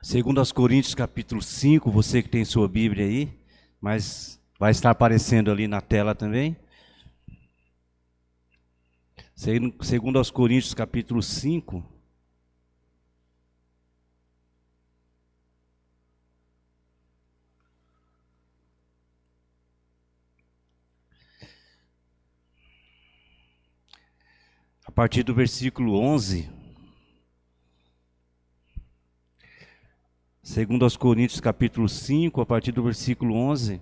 Segundo aos Coríntios, capítulo 5, você que tem sua Bíblia aí, mas vai estar aparecendo ali na tela também. Segundo aos Coríntios, capítulo 5. A partir do versículo 11. Segundo aos Coríntios, capítulo 5, a partir do versículo 11.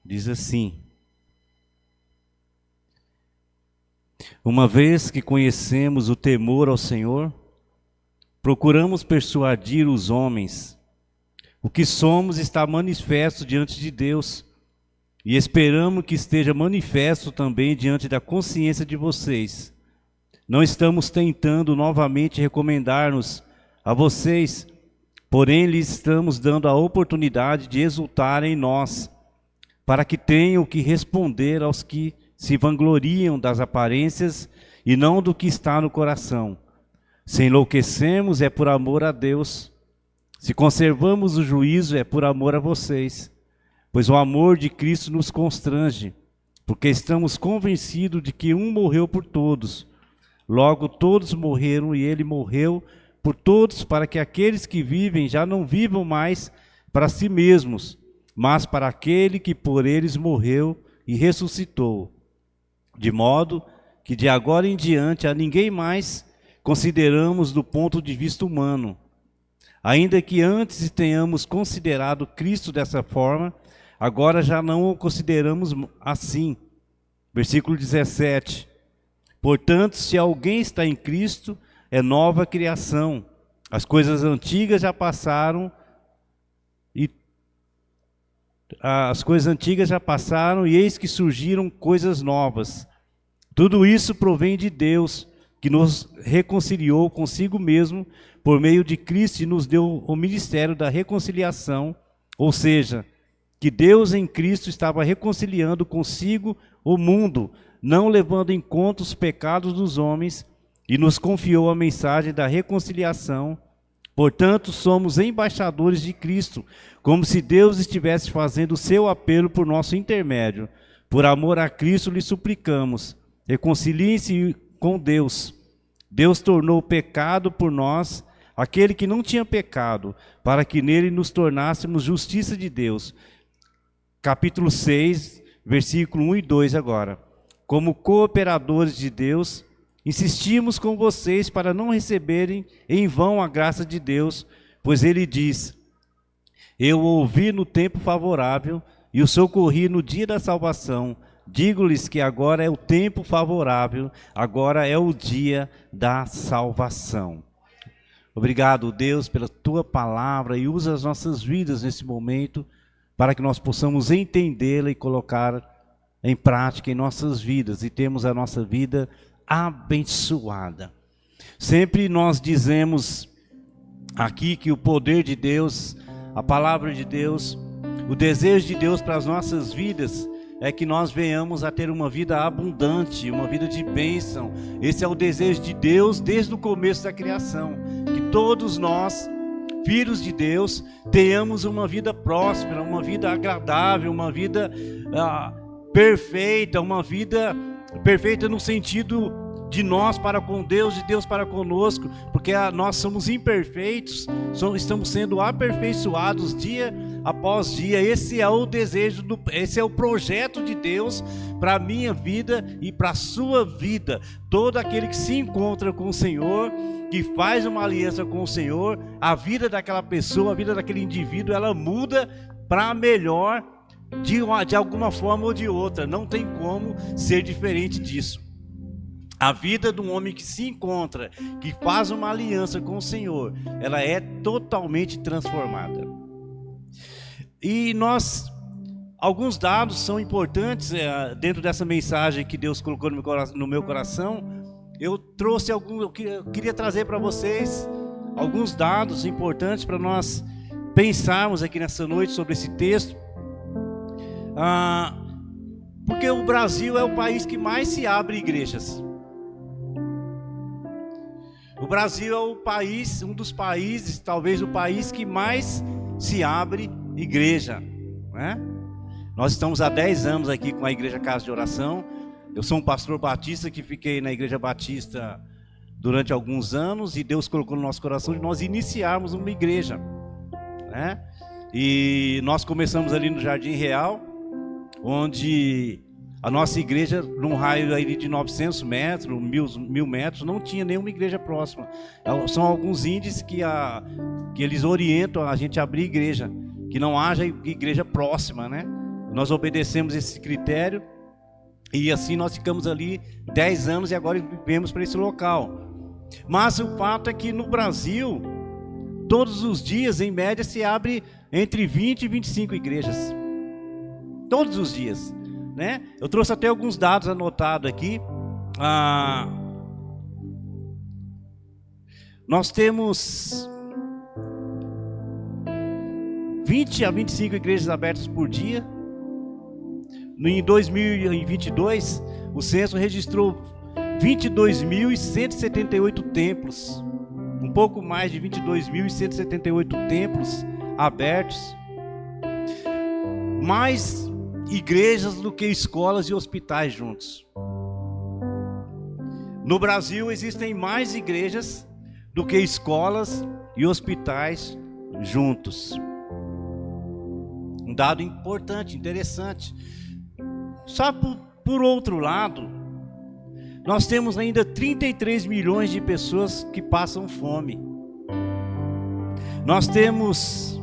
Diz assim: Uma vez que conhecemos o temor ao Senhor, procuramos persuadir os homens. O que somos está manifesto diante de Deus, e esperamos que esteja manifesto também diante da consciência de vocês. Não estamos tentando novamente recomendar-nos a vocês, porém lhes estamos dando a oportunidade de exultar em nós, para que tenham que responder aos que se vangloriam das aparências e não do que está no coração. Se enlouquecemos é por amor a Deus. Se conservamos o juízo é por amor a vocês. Pois o amor de Cristo nos constrange, porque estamos convencidos de que um morreu por todos. Logo todos morreram e ele morreu por todos, para que aqueles que vivem já não vivam mais para si mesmos, mas para aquele que por eles morreu e ressuscitou. De modo que de agora em diante a ninguém mais consideramos do ponto de vista humano. Ainda que antes tenhamos considerado Cristo dessa forma, agora já não o consideramos assim. Versículo 17. Portanto, se alguém está em Cristo, é nova criação. As coisas antigas já passaram e eis que surgiram coisas novas. Tudo isso provém de Deus, que nos reconciliou consigo mesmo por meio de Cristo e nos deu o ministério da reconciliação, ou seja, que Deus em Cristo estava reconciliando consigo o mundo, não levando em conta os pecados dos homens, e nos confiou a mensagem da reconciliação. Portanto, somos embaixadores de Cristo, como se Deus estivesse fazendo o seu apelo por nosso intermédio. Por amor a Cristo lhe suplicamos, reconciliem-se com Deus. Deus tornou pecado por nós aquele que não tinha pecado, para que nele nos tornássemos justiça de Deus. Capítulo 6, versículo 1 e 2 agora. Como cooperadores de Deus, insistimos com vocês para não receberem em vão a graça de Deus, pois ele diz: Eu o ouvi no tempo favorável e o socorri no dia da salvação. Digo-lhes que agora é o tempo favorável, agora é o dia da salvação. Obrigado, Deus, pela tua palavra, e usa as nossas vidas nesse momento para que nós possamos entendê-la e colocar em prática em nossas vidas e termos a nossa vida abençoada. Sempre nós dizemos aqui que o poder de Deus, a palavra de Deus, o desejo de Deus para as nossas vidas é que nós venhamos a ter uma vida abundante, uma vida de bênção. Esse é o desejo de Deus desde o começo da criação, que todos nós, filhos de Deus, tenhamos uma vida próspera, uma vida agradável, uma vida perfeita, uma vida perfeita no sentido de nós para com Deus, de Deus para conosco, porque nós somos imperfeitos, estamos sendo aperfeiçoados dia após dia. Esse é o desejo, esse é o projeto de Deus para a minha vida e para a sua vida. Todo aquele que se encontra com o Senhor, que faz uma aliança com o Senhor, a vida daquela pessoa, a vida daquele indivíduo, ela muda para melhor de alguma forma ou de outra. Não tem como ser diferente disso. A vida de um homem que se encontra, que faz uma aliança com o Senhor, ela é totalmente transformada. E alguns dados são importantes dentro dessa mensagem que Deus colocou no meu coração. Eu queria trazer para vocês alguns dados importantes para nós pensarmos aqui nessa noite sobre esse texto. Porque o Brasil é o país que mais se abre igrejas. O Brasil é o país, um dos países, talvez o país que mais se abre igreja, né? Nós estamos há 10 anos aqui com a Igreja Casa de Oração. Eu sou um pastor batista que fiquei na Igreja Batista durante alguns anos e Deus colocou no nosso coração de nós iniciarmos uma igreja, né? E nós começamos ali no Jardim Real, onde a nossa igreja, num raio aí de 900 metros, 1000 metros, não tinha nenhuma igreja próxima. São alguns índices que eles orientam a gente a abrir igreja, que não haja igreja próxima, né? Nós obedecemos esse critério e assim nós ficamos ali 10 anos e agora viemos para esse local. Mas o fato é que no Brasil, todos os dias, em média, se abre entre 20 e 25 igrejas. Todos os dias, né? Eu trouxe até alguns dados anotados aqui. Nós temos 20 a 25 igrejas abertas por dia. Em 2022, o censo registrou 22.178 templos. Um pouco mais de 22.178 templos abertos. Mais igrejas do que escolas e hospitais juntos. No Brasil existem mais igrejas do que escolas e hospitais juntos. Um dado importante, interessante. Só por outro lado, nós temos ainda 33 milhões de pessoas que passam fome. Nós temos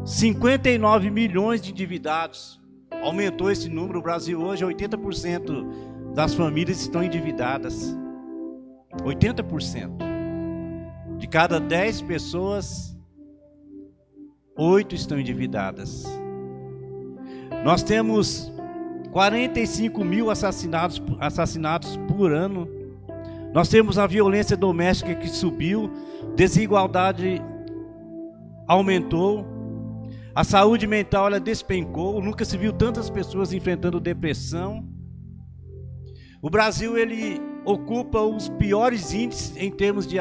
59 milhões de endividados. Aumentou esse número. O Brasil hoje, 80% das famílias estão endividadas. 80%. De cada 10 pessoas, 8 estão endividadas. Nós temos 45 mil assassinatos por ano. Nós temos a violência doméstica que subiu, desigualdade aumentou, a saúde mental ela despencou, nunca se viu tantas pessoas enfrentando depressão. O Brasil ele ocupa os piores índices em termos de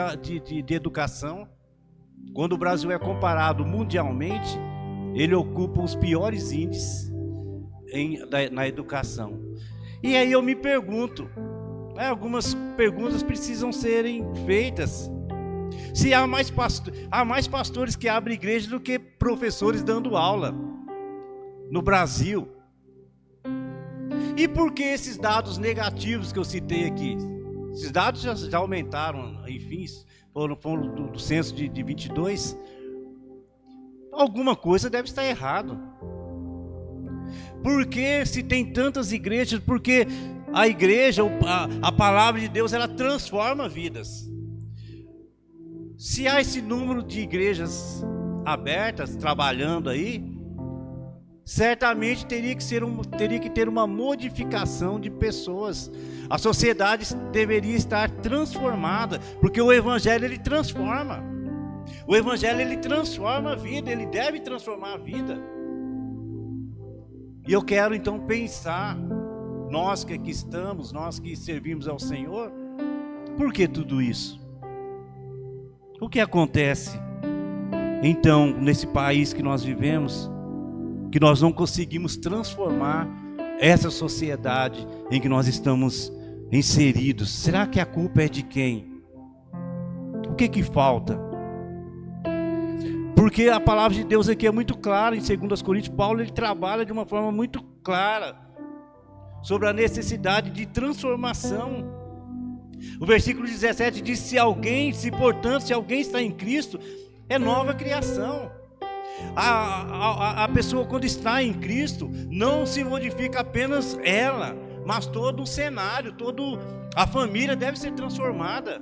educação. Quando o Brasil é comparado mundialmente, ele ocupa os piores índices na educação. E aí eu me pergunto, algumas perguntas precisam serem feitas. Se há mais pastores que abrem igreja do que professores dando aula no Brasil. E por que esses dados negativos que eu citei aqui? Esses dados já aumentaram, enfim, foram do censo de 22. Alguma coisa deve estar errado. Porque se tem tantas igrejas, porque a igreja, a palavra de Deus, ela transforma vidas. Se há esse número de igrejas abertas, trabalhando aí, certamente teria que ter uma modificação de pessoas. A sociedade deveria estar transformada, porque o evangelho ele transforma. O evangelho ele transforma a vida, ele deve transformar a vida. E eu quero então pensar, nós que aqui estamos, nós que servimos ao Senhor, por que tudo isso? O que acontece então nesse país que nós vivemos, que nós não conseguimos transformar essa sociedade em que nós estamos inseridos? Será que a culpa é de quem? O que falta? Porque a palavra de Deus aqui é muito clara. Em 2 Coríntios, Paulo ele trabalha de uma forma muito clara sobre a necessidade de transformação. O versículo 17 diz: portanto, se alguém está em Cristo, é nova criação. A pessoa, quando está em Cristo, não se modifica apenas ela, mas todo o cenário, toda a família deve ser transformada.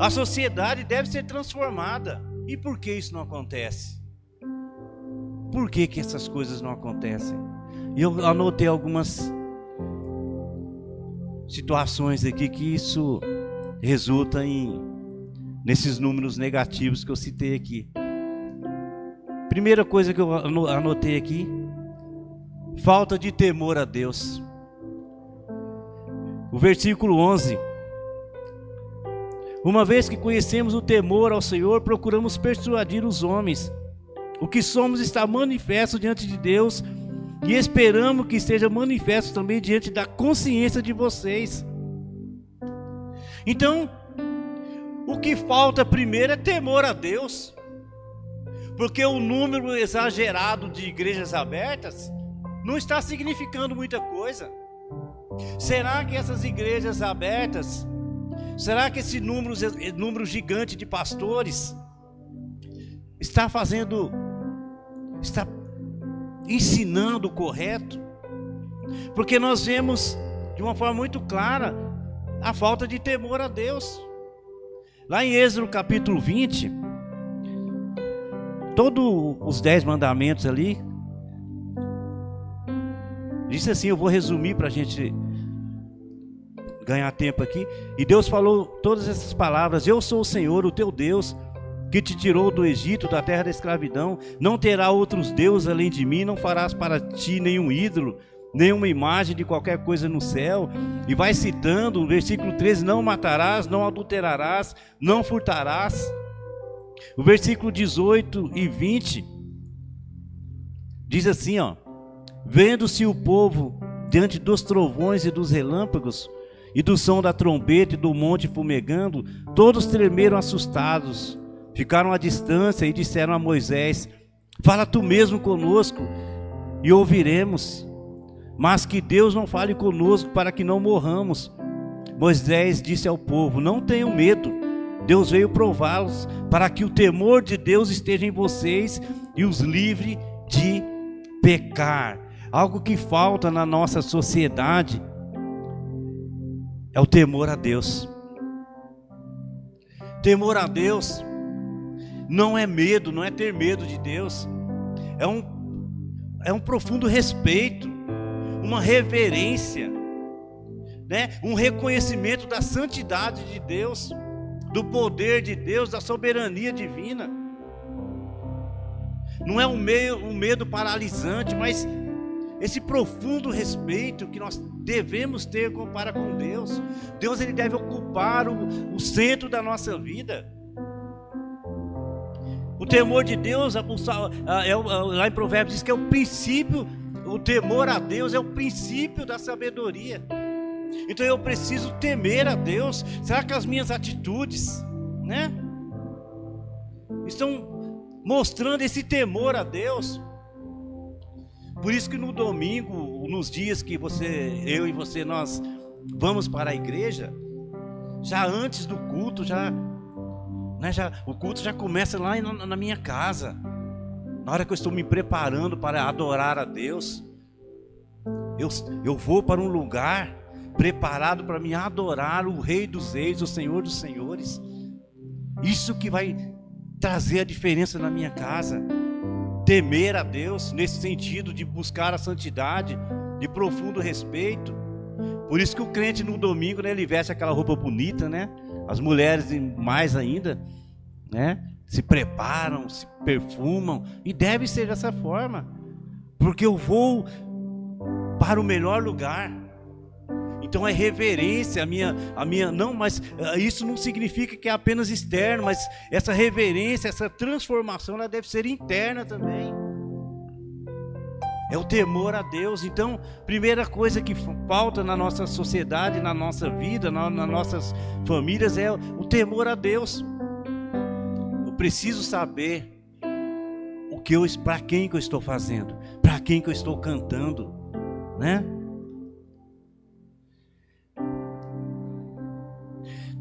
A sociedade deve ser transformada. E por que isso não acontece? Por que essas coisas não acontecem? E eu anotei algumas situações aqui que isso resulta nesses números negativos que eu citei aqui. Primeira coisa que eu anotei aqui: falta de temor a Deus. O versículo 11. Uma vez que conhecemos o temor ao Senhor, procuramos persuadir os homens. O que somos está manifesto diante de Deus e esperamos que esteja manifesto também diante da consciência de vocês. Então, o que falta primeiro é temor a Deus, porque o número exagerado de igrejas abertas não está significando muita coisa. Será que essas igrejas abertas, será que esse número gigante de pastores está ensinando o correto? Porque nós vemos de uma forma muito clara a falta de temor a Deus. Lá em Êxodo capítulo 20, todos os 10 mandamentos ali, disse assim, eu vou resumir para a gente ganhar tempo aqui. E Deus falou todas essas palavras: eu sou o Senhor, o teu Deus, que te tirou do Egito, da terra da escravidão. Não terá outros deuses além de mim, não farás para ti nenhum ídolo, nenhuma imagem de qualquer coisa no céu. E vai citando o versículo 13, não matarás, não adulterarás, não furtarás. O versículo 18 e 20 diz assim, ó: vendo-se o povo diante dos trovões e dos relâmpagos, e do som da trombeta e do monte fumegando, todos tremeram assustados, ficaram à distância e disseram a Moisés: fala tu mesmo conosco e ouviremos, mas que Deus não fale conosco para que não morramos. Moisés disse ao povo: não tenham medo, Deus veio prová-los, para que o temor de Deus esteja em vocês e os livre de pecar. Algo que falta na nossa sociedade é o temor a Deus. Temor a Deus não é medo, não é ter medo de Deus, é um profundo respeito, uma reverência, né? Um reconhecimento da santidade de Deus, do poder de Deus, da soberania divina. Não é um medo paralisante, mas esse profundo respeito que nós devemos ter para com Deus. Deus, ele deve ocupar o centro da nossa vida. O temor de Deus, lá em Provérbios diz que é o princípio, o temor a Deus é o princípio da sabedoria. Então eu preciso temer a Deus. Será que as minhas atitudes, né, estão mostrando esse temor a Deus? Por isso que no domingo, nos dias que eu e você, nós vamos para a igreja, já antes do culto, o culto já começa lá na minha casa. Na hora que eu estou me preparando para adorar a Deus, eu vou para um lugar preparado para me adorar o Rei dos Reis, o Senhor dos Senhores. Isso que vai trazer a diferença na minha casa. Temer a Deus nesse sentido de buscar a santidade, de profundo respeito. Por isso que o crente no domingo, né, ele veste aquela roupa bonita, né? As mulheres mais ainda, né? Se preparam, se perfumam, e deve ser dessa forma, porque eu vou para o melhor lugar. Então é reverência, não, mas isso não significa que é apenas externo, mas essa reverência, essa transformação, ela deve ser interna também. É o temor a Deus. Então, primeira coisa que falta na nossa sociedade, na nossa vida, nas nossas famílias, é o temor a Deus. Eu preciso saber para quem que eu estou fazendo, para quem que eu estou cantando, né?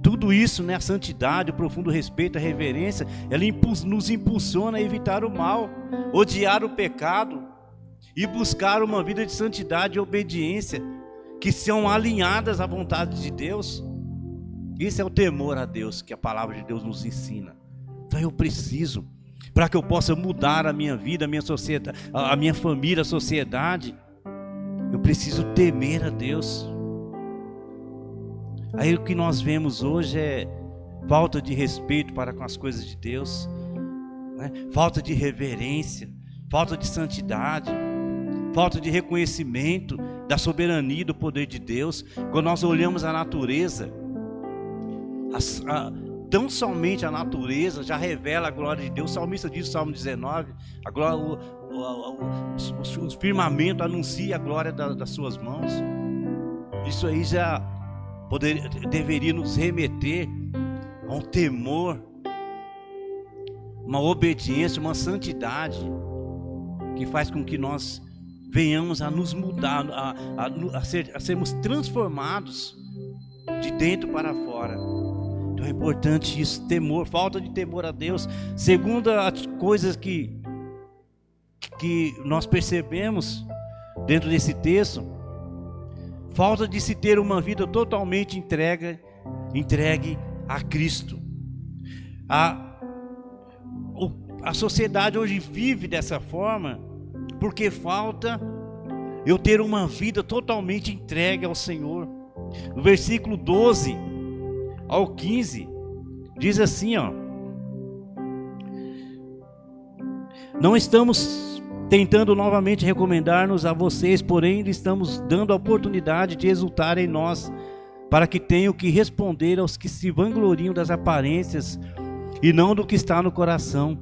Tudo isso, né, a santidade, o profundo respeito, a reverência, ela nos impulsiona a evitar o mal, odiar o pecado e buscar uma vida de santidade e obediência que são alinhadas à vontade de Deus. Isso é o temor a Deus que a palavra de Deus nos ensina. Então eu preciso, para que eu possa mudar a minha vida, a minha sociedade, a minha família, a sociedade, eu preciso temer a Deus. Aí o que nós vemos hoje é falta de respeito para com as coisas de Deus, né? Falta de reverência, falta de santidade, falta de reconhecimento da soberania e do poder de Deus. Quando nós olhamos a natureza, tão somente a natureza já revela a glória de Deus. O salmista diz no Salmo 19, a glória, o firmamento anuncia a glória das suas mãos. Isso aí já deveria nos remeter a um temor, uma obediência, uma santidade, que faz com que nós venhamos a nos mudar, a sermos transformados de dentro para fora. Então é importante isso, temor, falta de temor a Deus. Segunda coisa que nós percebemos dentro desse texto, falta de se ter uma vida totalmente entregue a Cristo. A sociedade hoje vive dessa forma, porque falta eu ter uma vida totalmente entregue ao Senhor. No versículo 12 ao 15, diz assim, ó: não estamos tentando novamente recomendar-nos a vocês, porém estamos dando a oportunidade de exultar em nós, para que tenham que responder aos que se vangloriam das aparências e não do que está no coração.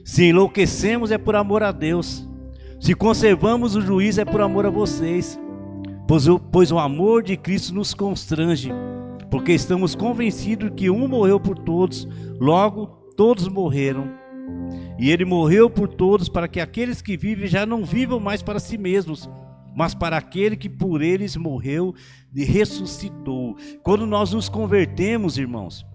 Se enlouquecemos é por amor a Deus, se conservamos o juízo é por amor a vocês, pois o amor de Cristo nos constrange, porque estamos convencidos que um morreu por todos, logo todos morreram. E ele morreu por todos, para que aqueles que vivem já não vivam mais para si mesmos, mas para aquele que por eles morreu e ressuscitou. Quando nós nos convertemos, irmãos,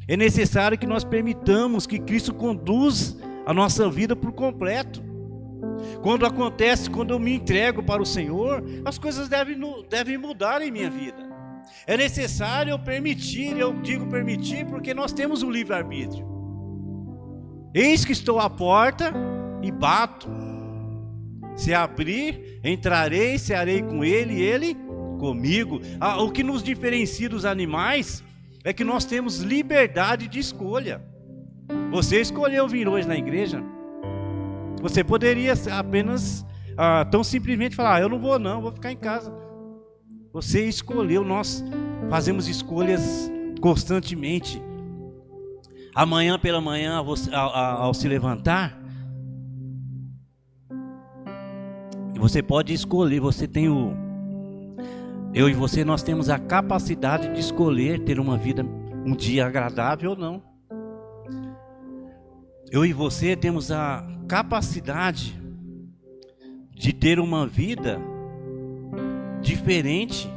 é necessário que nós permitamos que Cristo conduza a nossa vida por completo. Quando eu me entrego para o Senhor, as coisas devem mudar em minha vida. É necessário eu permitir, eu digo permitir porque nós temos um livre-arbítrio. Eis que estou à porta e bato. Se abrir, entrarei, cearei com ele e ele comigo. O que nos diferencia dos animais é que nós temos liberdade de escolha. Você escolheu vir hoje na igreja. Você poderia apenas tão simplesmente falar: eu não vou não, vou ficar em casa. Você escolheu. Nós fazemos escolhas constantemente. Amanhã pela manhã, ao se levantar, você pode escolher. Eu e você, nós temos a capacidade de escolher ter uma vida, um dia agradável ou não. Eu e você temos a capacidade de ter uma vida diferente.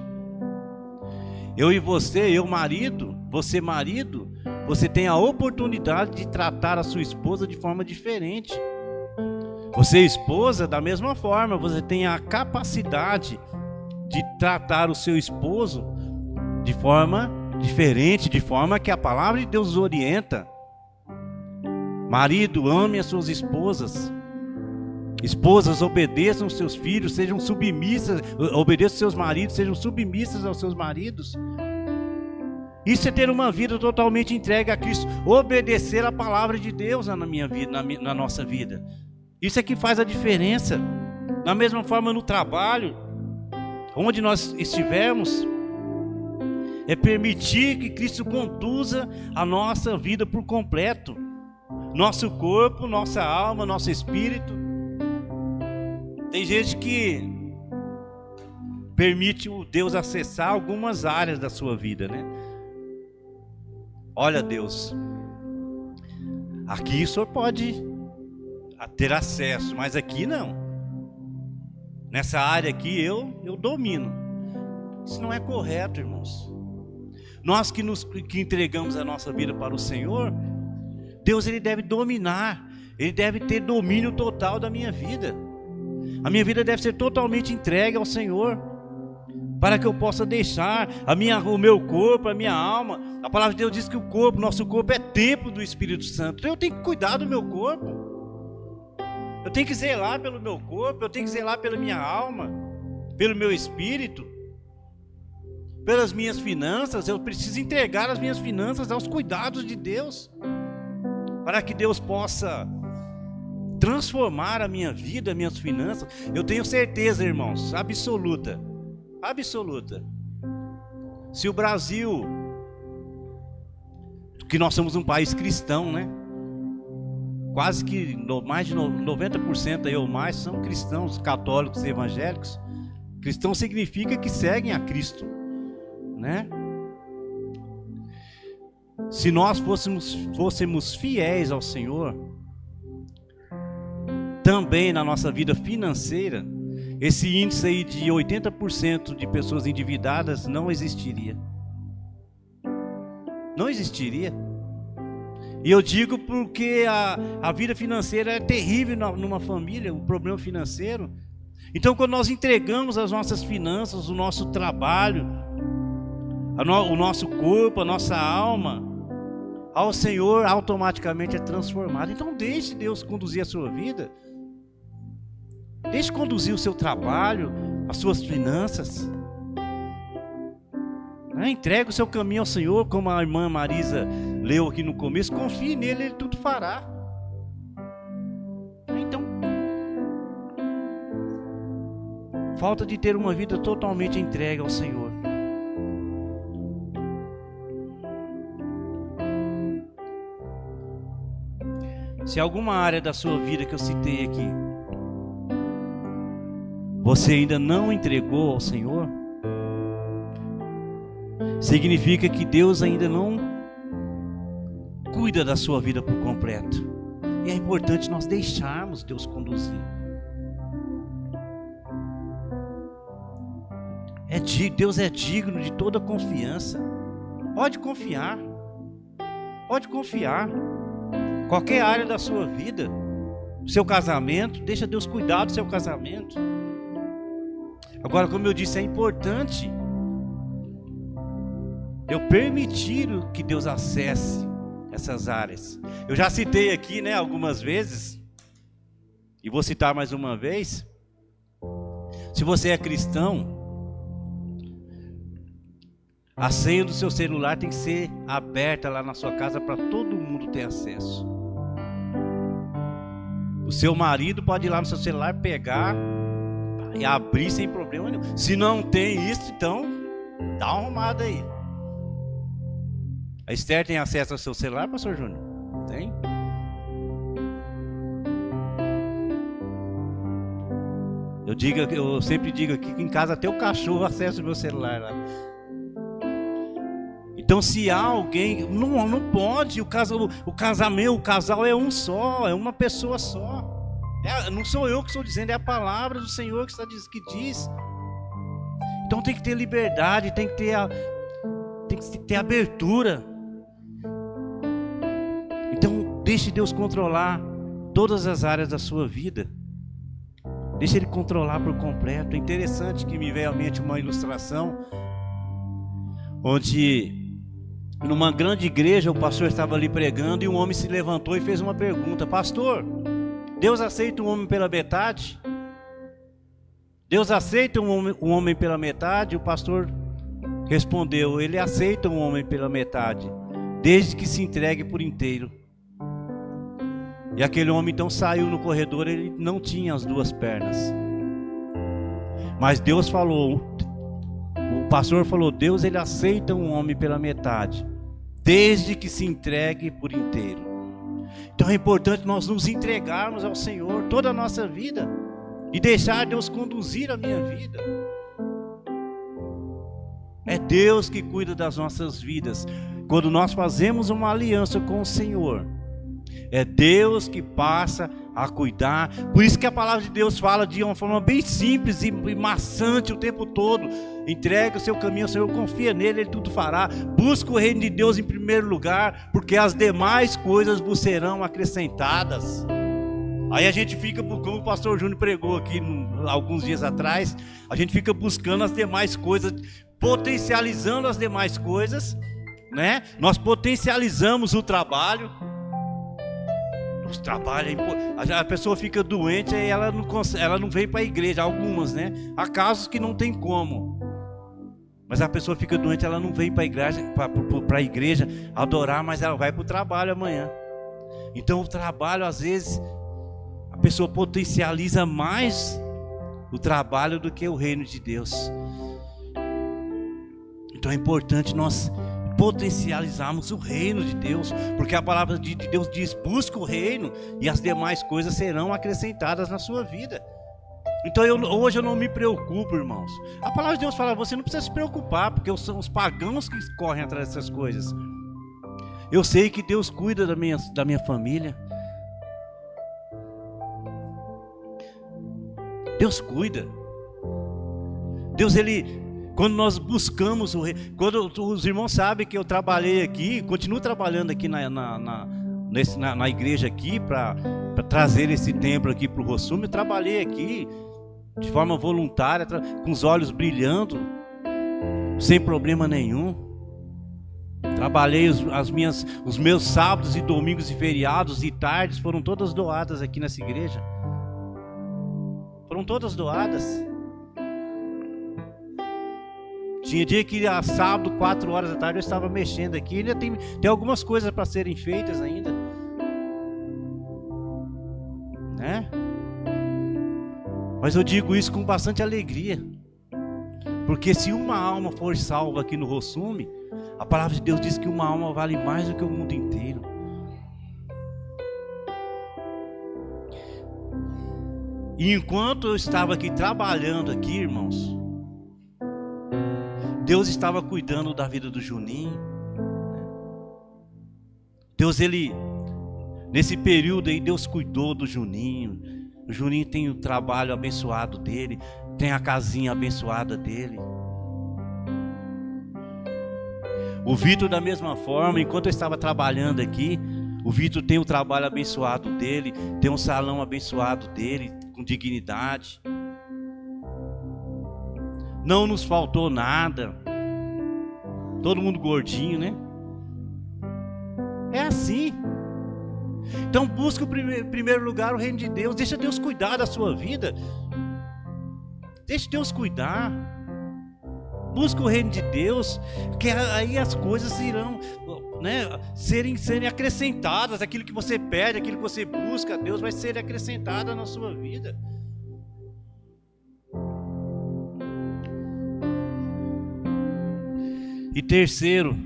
Eu e você, eu marido, você marido, você tem a oportunidade de tratar a sua esposa de forma diferente. Você esposa, da mesma forma, você tem a capacidade de tratar o seu esposo de forma diferente, de forma que a palavra de Deus orienta. Marido, ame as suas esposas. Esposas, obedeçam os seus filhos, sejam submissas, obedeçam os seus maridos, sejam submissas aos seus maridos. Isso é ter uma vida totalmente entregue a Cristo, obedecer a palavra de Deus na minha vida, na nossa vida. Isso é que faz a diferença. Da mesma forma no trabalho, onde nós estivermos, é permitir que Cristo conduza a nossa vida por completo. Nosso corpo, nossa alma, nosso espírito. Tem gente que permite o Deus acessar algumas áreas da sua vida, né? Olha, Deus, aqui o Senhor pode ter acesso, mas aqui não. Nessa área aqui eu domino. Isso não é correto, irmãos. Nós que entregamos a nossa vida para o Senhor, Deus, ele deve dominar, ele deve ter domínio total da minha vida. A minha vida deve ser totalmente entregue ao Senhor, para que eu possa deixar o meu corpo, a minha alma. A palavra de Deus diz que nosso corpo é templo do Espírito Santo. Então eu tenho que cuidar do meu corpo. Eu tenho que zelar pelo meu corpo, eu tenho que zelar pela minha alma, pelo meu espírito, pelas minhas finanças. Eu preciso entregar as minhas finanças aos cuidados de Deus, para que Deus possa transformar a minha vida, as minhas finanças. Eu tenho certeza, irmãos, absoluta, se o Brasil que nós somos um país cristão, né? Quase que mais de 90% aí ou mais são cristãos, católicos e evangélicos. Cristão significa que seguem a Cristo, né? Se nós fôssemos fiéis ao Senhor, também na nossa vida financeira, esse índice aí de 80% de pessoas endividadas não existiria. Não existiria. E eu digo porque a vida financeira é terrível numa família, o problema financeiro. Então, quando nós entregamos as nossas finanças, o nosso trabalho, o nosso corpo, a nossa alma ao Senhor, automaticamente é transformado. Então, deixe Deus conduzir a sua vida. Deixe conduzir o seu trabalho, as suas finanças. Entregue o seu caminho ao Senhor, como a irmã Marisa leu aqui no começo. Confie nele, ele tudo fará. Então, falta de ter uma vida totalmente entregue ao Senhor. Se alguma área da sua vida que eu citei aqui, você ainda não entregou ao Senhor, significa que Deus ainda não cuida da sua vida por completo. E é importante nós deixarmos Deus conduzir. Deus é digno de toda confiança. Pode confiar. Pode confiar. Qualquer área da sua vida, seu casamento, deixa Deus cuidar do seu casamento. Agora, como eu disse, é importante eu permitir que Deus acesse essas áreas. Eu já citei aqui, né, algumas vezes, e vou citar mais uma vez. Se você é cristão, a senha do seu celular tem que ser aberta lá na sua casa para todo mundo ter acesso. O seu marido pode ir lá no seu celular, pegar e abrir sem problema nenhum. Se não tem isso, então dá uma arrumada aí. A Esther tem acesso ao seu celular, pastor Júnior? Tem? Eu sempre digo aqui que em casa até o cachorro acessa o meu celular lá. Então, se há alguém, não pode, o casal é um só, é uma pessoa só. Não sou eu que estou dizendo, é a palavra do Senhor que diz. Então tem que ter liberdade, tem que ter abertura. Então, deixe Deus controlar todas as áreas da sua vida. Deixe Ele controlar por completo. É interessante que me veio à mente uma ilustração onde numa grande igreja o pastor estava ali pregando e um homem se levantou e fez uma pergunta: pastor, Deus aceita um homem pela metade? Deus aceita um homem pela metade? O pastor respondeu: Ele aceita um homem pela metade, desde que se entregue por inteiro. E aquele homem então saiu no corredor, ele não tinha as duas pernas. Mas Deus falou, o pastor falou: Deus, ele aceita um homem pela metade, desde que se entregue por inteiro. Então é importante nós nos entregarmos ao Senhor toda a nossa vida e deixar Deus conduzir a minha vida. É Deus que cuida das nossas vidas. Quando nós fazemos uma aliança com o Senhor, é Deus que passa a cuidar. Por isso que a palavra de Deus fala de uma forma bem simples e maçante o tempo todo: entrega o seu caminho ao Senhor, confia nele, Ele tudo fará. Busca o reino de Deus em primeiro lugar, porque as demais coisas vos serão acrescentadas. Aí a gente fica, como o pastor Júnior pregou aqui alguns dias atrás, a gente fica buscando as demais coisas, potencializando as demais coisas, né? Nós potencializamos o trabalho. O trabalho é importante. A pessoa fica doente e ela não vem para a igreja. Algumas, né? Há casos que não tem como. Mas a pessoa fica doente, ela não vem para a igreja adorar, mas ela vai para o trabalho amanhã. Então o trabalho, às vezes, a pessoa potencializa mais o trabalho do que o reino de Deus. Então é importante nós potencializarmos o reino de Deus, porque a palavra de Deus diz: busca o reino e as demais coisas serão acrescentadas na sua vida. Então hoje eu não me preocupo, irmãos. A palavra de Deus fala: você não precisa se preocupar, porque são os pagãos que correm atrás dessas coisas. Eu sei que Deus cuida da minha família. Deus cuida. Deus, quando nós buscamos o reino, quando os irmãos sabem que eu trabalhei aqui, continuo trabalhando aqui na igreja aqui, para trazer esse templo aqui para o Rossum, eu trabalhei aqui de forma voluntária, com os olhos brilhando, sem problema nenhum. Trabalhei os meus sábados e domingos e feriados e tardes foram todas doadas aqui nessa igreja. Foram todas doadas. Tinha dia que a sábado, 4 horas da tarde, eu estava mexendo aqui. Ainda tem algumas coisas para serem feitas ainda, né? Mas eu digo isso com bastante alegria, porque se uma alma for salva aqui no Rossum, a palavra de Deus diz que uma alma vale mais do que o mundo inteiro. E enquanto eu estava aqui trabalhando aqui, irmãos, Deus estava cuidando da vida do Juninho. Deus, nesse período aí, Deus cuidou do Juninho. O Juninho tem o trabalho abençoado dele, tem a casinha abençoada dele. O Vitor, da mesma forma, enquanto eu estava trabalhando aqui, o Vitor tem o trabalho abençoado dele, tem um salão abençoado dele, com dignidade. Não nos faltou nada. Todo mundo gordinho, né? É assim. Então busca em primeiro lugar o reino de Deus. Deixa Deus cuidar da sua vida. Deixa Deus cuidar. Busca o reino de Deus, que aí as coisas irão, né, serem acrescentadas. Aquilo que você pede, aquilo que você busca, Deus vai ser acrescentado na sua vida. E terceiro,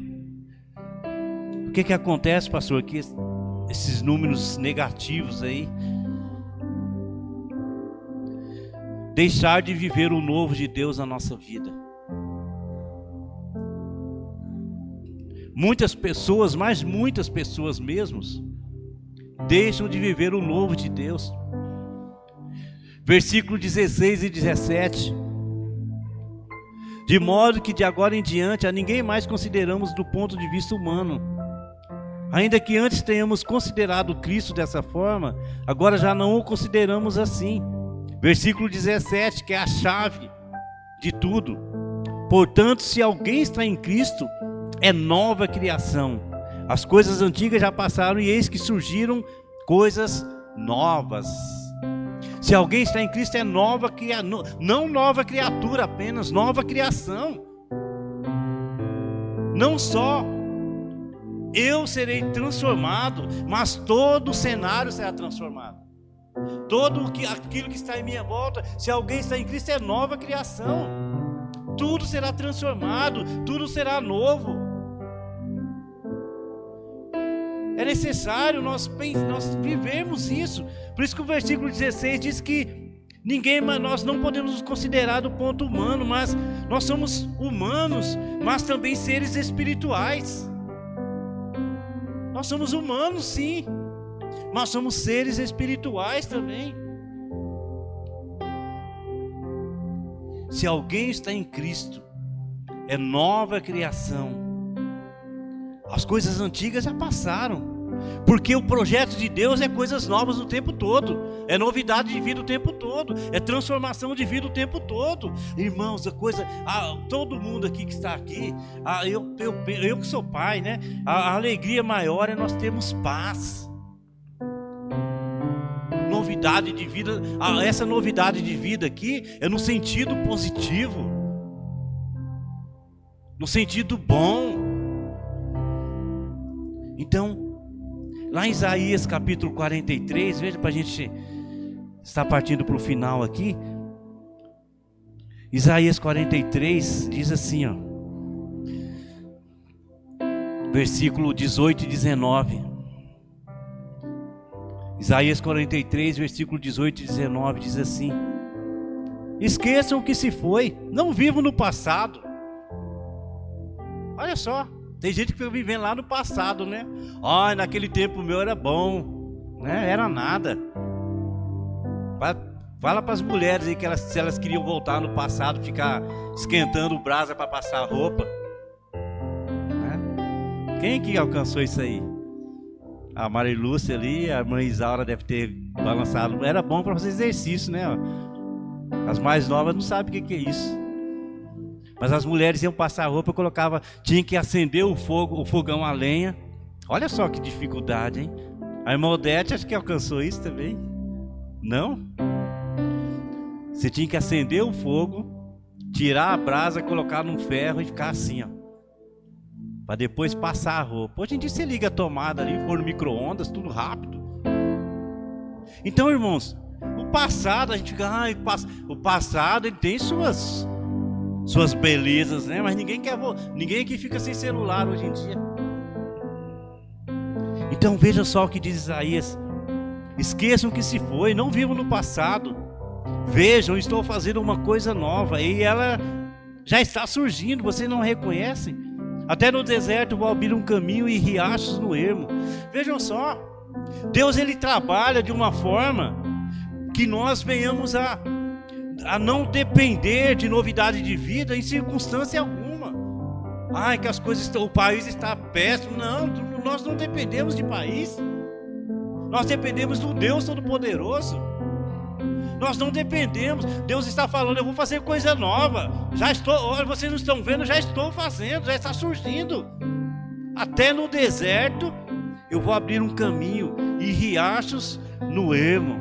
o que acontece, pastor, aqui, esses números negativos aí? Deixar de viver o novo de Deus na nossa vida. Muitas pessoas, mas muitas pessoas mesmos, deixam de viver o novo de Deus. Versículo 16 e 17. De modo que de agora em diante a ninguém mais consideramos do ponto de vista humano. Ainda que antes tenhamos considerado Cristo dessa forma, agora já não o consideramos assim. Versículo 17, que é a chave de tudo. Portanto, se alguém está em Cristo, é nova criação. As coisas antigas já passaram e eis que surgiram coisas novas. Se alguém está em Cristo, é nova criatura, não nova criatura apenas, nova criação. Não só eu serei transformado, mas todo o cenário será transformado. Aquilo que está em minha volta, se alguém está em Cristo, é nova criação. Tudo será transformado, tudo será novo. É necessário nós vivermos isso. Por isso que o versículo 16 diz que nós não podemos nos considerar do ponto humano, mas nós somos humanos, mas também seres espirituais. Nós somos humanos, sim, mas somos seres espirituais também. Se alguém está em Cristo, é nova criação. As coisas antigas já passaram, porque o projeto de Deus é coisas novas o tempo todo, é novidade de vida o tempo todo, é transformação de vida o tempo todo. Irmãos, todo mundo aqui que está aqui, eu que sou pai, né? A alegria maior é nós termos paz, novidade de vida. Essa novidade de vida aqui é no sentido positivo, no sentido bom. Então, lá em Isaías capítulo 43, veja, para a gente estar partindo para o final aqui. Isaías 43 diz assim, ó: versículo 18 e 19. Isaías 43, versículo 18 e 19 diz assim: esqueçam o que se foi, não vivam no passado. Olha só, tem gente que fica vivendo lá no passado, né? Ai, naquele tempo meu era bom, né? Era nada. Fala para as mulheres aí que se elas queriam voltar no passado, ficar esquentando brasa para passar roupa, né? Quem que alcançou isso aí? A Marilúcia ali, a irmã Isaura deve ter balançado. Era bom para fazer exercício, né? As mais novas não sabem o que é isso. Mas as mulheres iam passar roupa, tinha que acender o fogão a lenha. Olha só que dificuldade, hein? A irmã Odete acho que alcançou isso também. Não? Você tinha que acender o fogo, tirar a brasa, colocar num ferro e ficar assim, ó, para depois passar a roupa. Hoje em dia você liga a tomada ali, for no micro-ondas, tudo rápido. Então, irmãos, o passado, a gente fica, o passado ele tem suas belezas, né? Mas ninguém aqui fica sem celular hoje em dia. Então veja só o que diz Isaías: esqueçam o que se foi, não vivam no passado. Vejam, estou fazendo uma coisa nova e ela já está surgindo, vocês não reconhecem? Até no deserto vou abrir um caminho e riachos no ermo. Vejam só, Deus ele trabalha de uma forma que nós venhamos a não depender de novidade de vida em circunstância alguma. Ai, que as coisas o país está péssimo. Não, nós não dependemos de país. Nós dependemos do Deus Todo-Poderoso. Nós não dependemos. Deus está falando, eu vou fazer coisa nova. Olha, vocês não estão vendo, já estou fazendo, já está surgindo. Até no deserto eu vou abrir um caminho e riachos no ermo.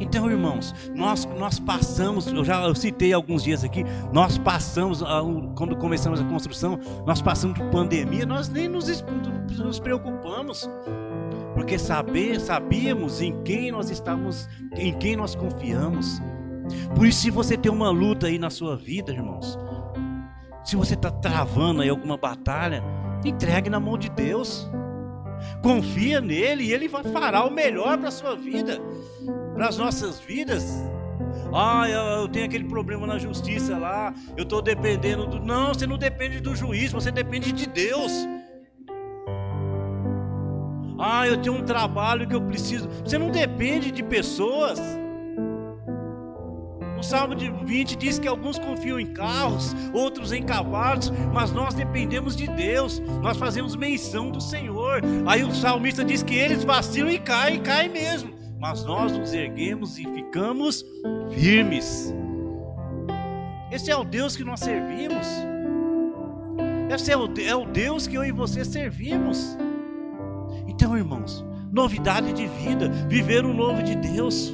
Então, irmãos, nós passamos, eu citei alguns dias aqui, nós passamos, quando começamos a construção, nós passamos por pandemia, nós nem nos preocupamos, porque sabíamos em quem nós estávamos, em quem nós confiamos. Por isso, se você tem uma luta aí na sua vida, irmãos, se você está travando aí alguma batalha, entregue na mão de Deus, confia nele e ele fará o melhor para a sua vida, para as nossas vidas. Eu tenho aquele problema na justiça lá, eu estou dependendo do... Não, você não depende do juiz, você depende de Deus. Eu tenho um trabalho que eu preciso. Você não depende de pessoas. O Salmo 20 diz que alguns confiam em carros, outros em cavalos, mas nós dependemos de Deus. Nós fazemos menção do Senhor. Aí o salmista diz que eles vacilam e caem mesmo, mas nós nos erguemos e ficamos firmes. Esse é o Deus que nós servimos. Esse é o Deus que eu e você servimos. Então, irmãos, novidade de vida, viver o novo de Deus.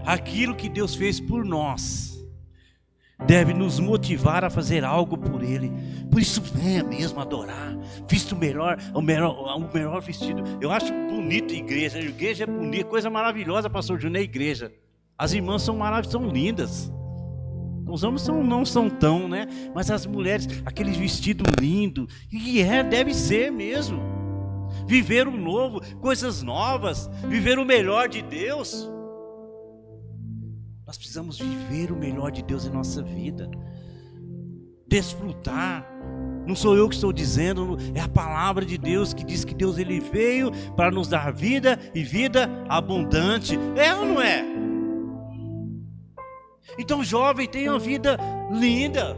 Aquilo que Deus fez por nós deve nos motivar a fazer algo por Ele. Por isso venha mesmo adorar. Visto o melhor vestido. Eu acho bonito a igreja. A igreja é bonita, coisa maravilhosa, pastor Júnior, a igreja. As irmãs são maravilhosas, são lindas. Os homens não são tão, né? Mas as mulheres, aquele vestido lindo. E deve ser mesmo. Viver o novo, coisas novas, viver o melhor de Deus. Nós precisamos viver o melhor de Deus em nossa vida. Desfrutar. Não sou eu que estou dizendo, é a palavra de Deus que diz que Deus ele veio para nos dar vida e vida abundante. É ou não é? Então, jovem, tenha uma vida linda.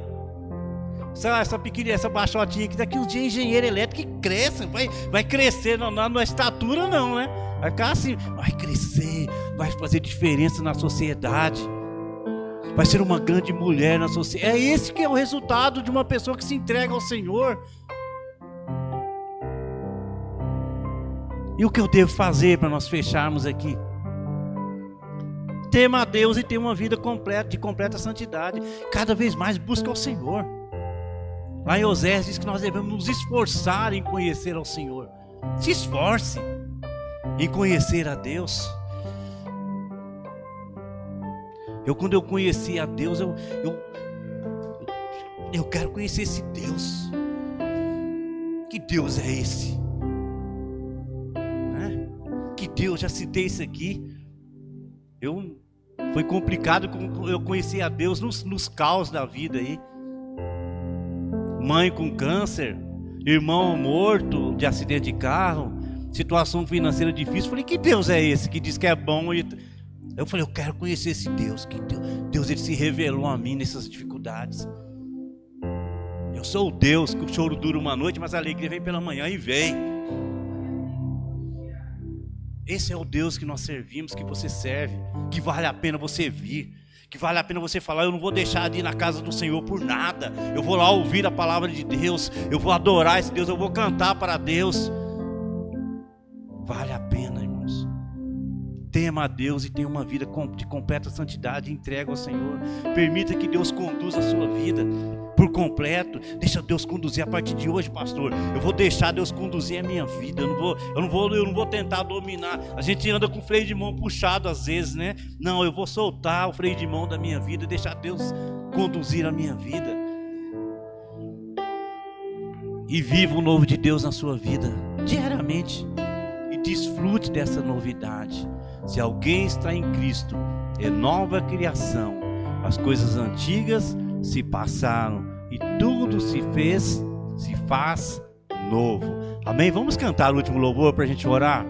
Essa pequenininha, essa baixotinha aqui, daqui uns dias engenheiro elétrico que cresce, vai crescer, não na estatura não, né? Vai ficar assim, vai crescer, vai fazer diferença na sociedade, vai ser uma grande mulher na sociedade. É esse que é o resultado de uma pessoa que se entrega ao Senhor. E o que eu devo fazer para nós fecharmos aqui? Tema a Deus e ter uma vida de completa santidade. Cada vez mais busca ao Senhor. Lá em Oséias diz que nós devemos nos esforçar em conhecer ao Senhor. Se esforce em conhecer a Deus. Quando eu conheci a Deus, Eu quero conhecer esse Deus. Que Deus é esse? Né? Que Deus, já citei isso aqui. Foi complicado eu conhecer a Deus nos caos da vida aí. Mãe com câncer, irmão morto de acidente de carro, situação financeira difícil. Falei, que Deus é esse que diz que é bom? Eu falei, eu quero conhecer esse Deus. Que Deus ele se revelou a mim nessas dificuldades. Eu sou o Deus que o choro dura uma noite, mas a alegria vem pela manhã e vem. Esse é o Deus que nós servimos, que você serve, que vale a pena você vir, que vale a pena você falar, eu não vou deixar de ir na casa do Senhor por nada, eu vou lá ouvir a palavra de Deus, eu vou adorar esse Deus, eu vou cantar para Deus. Vale a pena, irmãos. Tema a Deus e tenha uma vida de completa santidade, entrega ao Senhor. Permita que Deus conduza a sua vida por completo. Deixa Deus conduzir a partir de hoje, pastor. Eu vou deixar Deus conduzir a minha vida. Eu não vou tentar dominar. A gente anda com o freio de mão puxado às vezes, né? Não, eu vou soltar o freio de mão da minha vida e deixar Deus conduzir a minha vida. E viva o novo de Deus na sua vida diariamente. E desfrute dessa novidade. Se alguém está em Cristo, é nova criação. As coisas antigas se passaram e tudo se faz novo. Amém? Vamos cantar o último louvor para a gente orar?